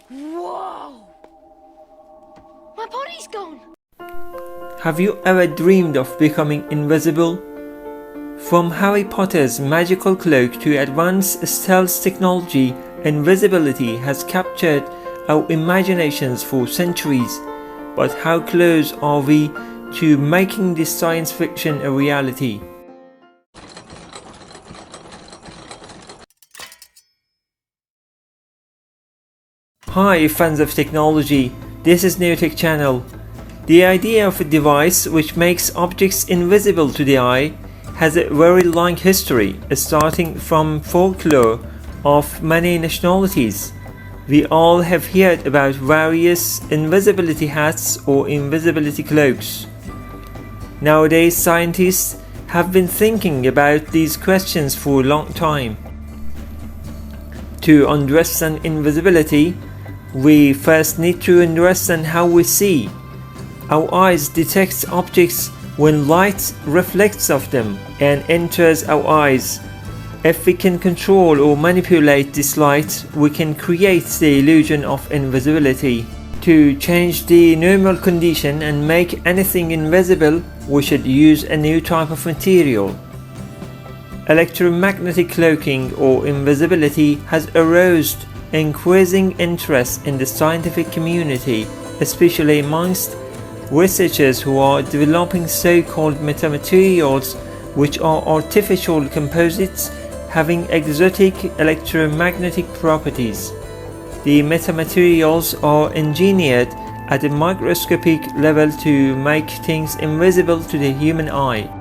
Whoa! My body's gone! Have you ever dreamed of becoming invisible? From Harry Potter's magical cloak to advanced stealth technology, invisibility has captured our imaginations for centuries. But how close are we to making this science fiction a reality? Hi fans of technology, this is NeoTech channel. The idea of a device which makes objects invisible to the eye has a very long history, starting from folklore of many nationalities. We all have heard about various invisibility hats or invisibility cloaks. Nowadays, scientists have been thinking about these questions for a long time. To understand invisibility, we first need to understand how we see. Our eyes detect objects when light reflects off them and enters our eyes. If we can control or manipulate this light, we can create the illusion of invisibility. To change the normal condition and make anything invisible, we should use a new type of material. Electromagnetic cloaking or invisibility has aroused increasing interest in the scientific community, especially amongst researchers who are developing so-called metamaterials, which are artificial composites having exotic electromagnetic properties. The metamaterials are engineered at a microscopic level to make things invisible to the human eye.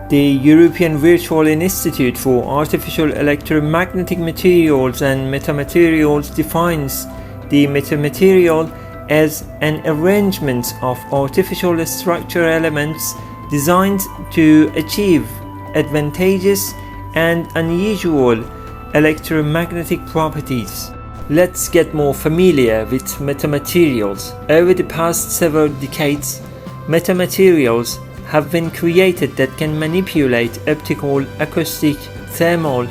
The European Virtual Institute for Artificial Electromagnetic Materials and Metamaterials defines the metamaterial as an arrangement of artificial structure elements designed to achieve advantageous and unusual electromagnetic properties. Let's get more familiar with metamaterials. Over the past several decades, metamaterials have been created that can manipulate optical, acoustic, thermal,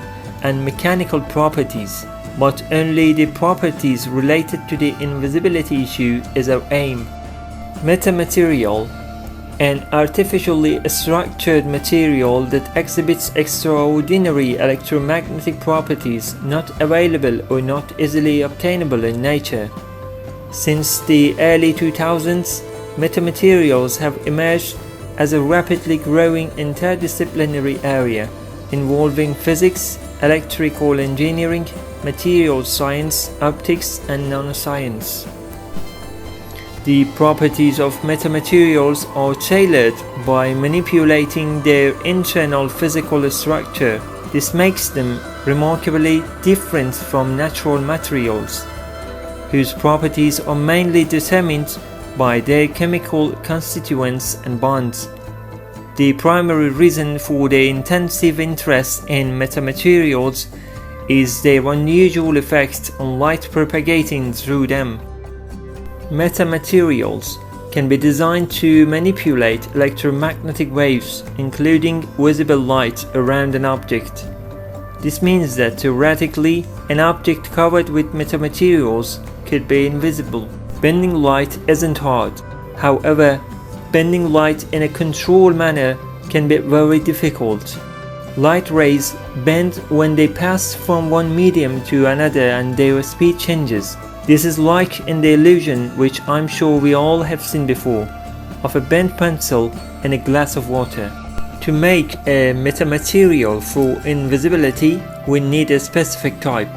and mechanical properties, but only the properties related to the invisibility issue is our aim. Metamaterial, an artificially structured material that exhibits extraordinary electromagnetic properties not available or not easily obtainable in nature. Since the early 2000s, metamaterials have emerged as a rapidly growing interdisciplinary area involving physics, electrical engineering, materials science, optics, and nanoscience. The properties of metamaterials are tailored by manipulating their internal physical structure. This makes them remarkably different from natural materials, whose properties are mainly determined by their chemical constituents and bonds. The primary reason for the intensive interest in metamaterials is their unusual effect on light propagating through them. Metamaterials can be designed to manipulate electromagnetic waves, including visible light around an object. This means that theoretically, an object covered with metamaterials could be invisible. Bending light isn't hard. However, bending light in a controlled manner can be very difficult. Light rays bend when they pass from one medium to another and their speed changes. This is like in the illusion, which I'm sure we all have seen before, of a bent pencil in a glass of water. To make a metamaterial for invisibility, we need a specific type.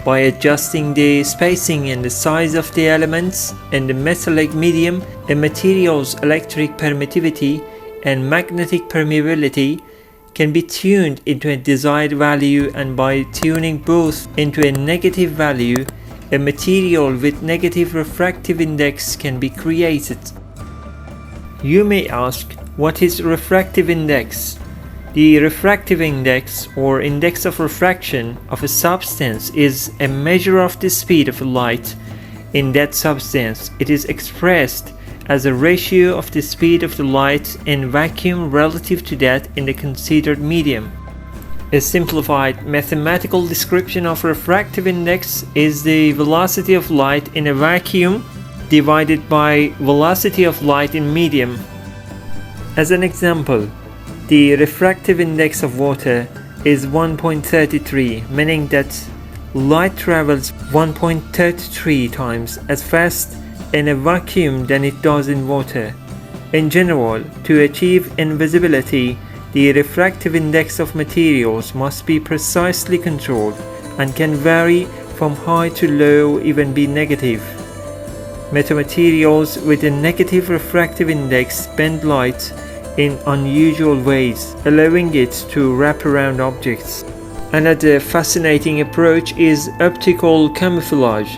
By adjusting the spacing and the size of the elements in the metallic medium, a material's electric permittivity and magnetic permeability can be tuned into a desired value, and by tuning both into a negative value, a material with negative refractive index can be created. You may ask, what is refractive index? The refractive index, or index of refraction, of a substance is a measure of the speed of light in that substance. It is expressed as a ratio of the speed of the light in vacuum relative to that in the considered medium. A simplified mathematical description of refractive index is the velocity of light in a vacuum divided by velocity of light in medium. As an example, the refractive index of water is 1.33, meaning that light travels 1.33 times as fast in a vacuum than it does in water. In general, to achieve invisibility, the refractive index of materials must be precisely controlled and can vary from high to low, even be negative. Metamaterials with a negative refractive index bend light in unusual ways, allowing it to wrap around objects. Another fascinating approach is optical camouflage.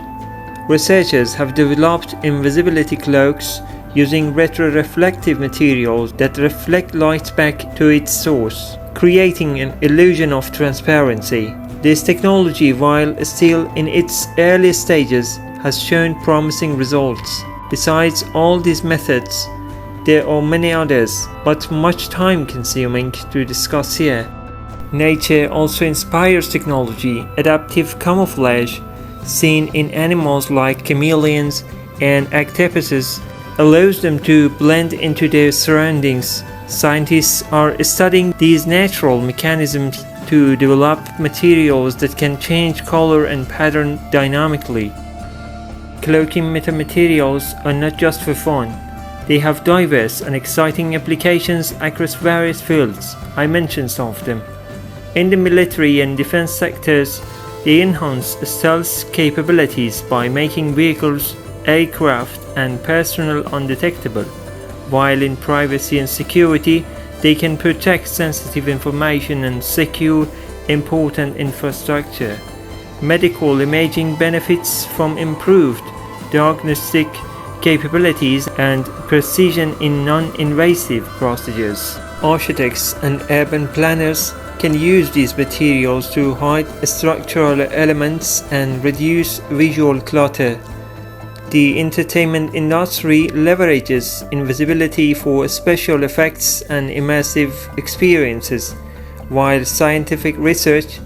Researchers have developed invisibility cloaks using retroreflective materials that reflect light back to its source, creating an illusion of transparency. This technology, while still in its early stages, has shown promising results. Besides all these methods, there are many others, but much time consuming to discuss here. Nature also inspires technology. Adaptive camouflage, seen in animals like chameleons and octopuses, allows them to blend into their surroundings. Scientists are studying these natural mechanisms to develop materials that can change color and pattern dynamically. Cloaking metamaterials are not just for fun. They have diverse and exciting applications across various fields. I mentioned some of them. In the military and defense sectors, they enhance stealth capabilities by making vehicles, aircraft, and personnel undetectable, while in privacy and security, they can protect sensitive information and secure important infrastructure. Medical imaging benefits from improved diagnostic capabilities and precision in non-invasive procedures. Architects and urban planners can use these materials to hide structural elements and reduce visual clutter. The entertainment industry leverages invisibility for special effects and immersive experiences, while scientific research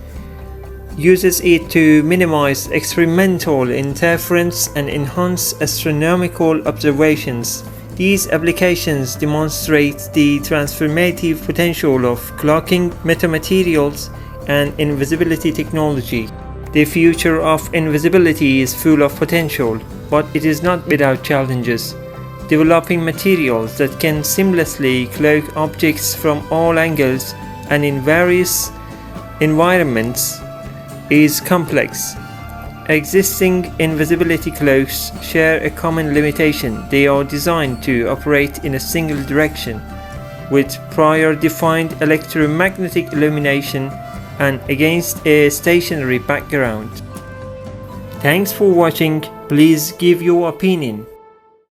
uses it to minimize experimental interference and enhance astronomical observations. These applications demonstrate the transformative potential of cloaking, metamaterials, and invisibility technology. The future of invisibility is full of potential, but it is not without challenges. Developing materials that can seamlessly cloak objects from all angles and in various environments is complex. Existing invisibility cloaks share a common limitation. They are designed to operate in a single direction, with prior defined electromagnetic illumination and against a stationary background. Thanks for watching. Please give your opinion.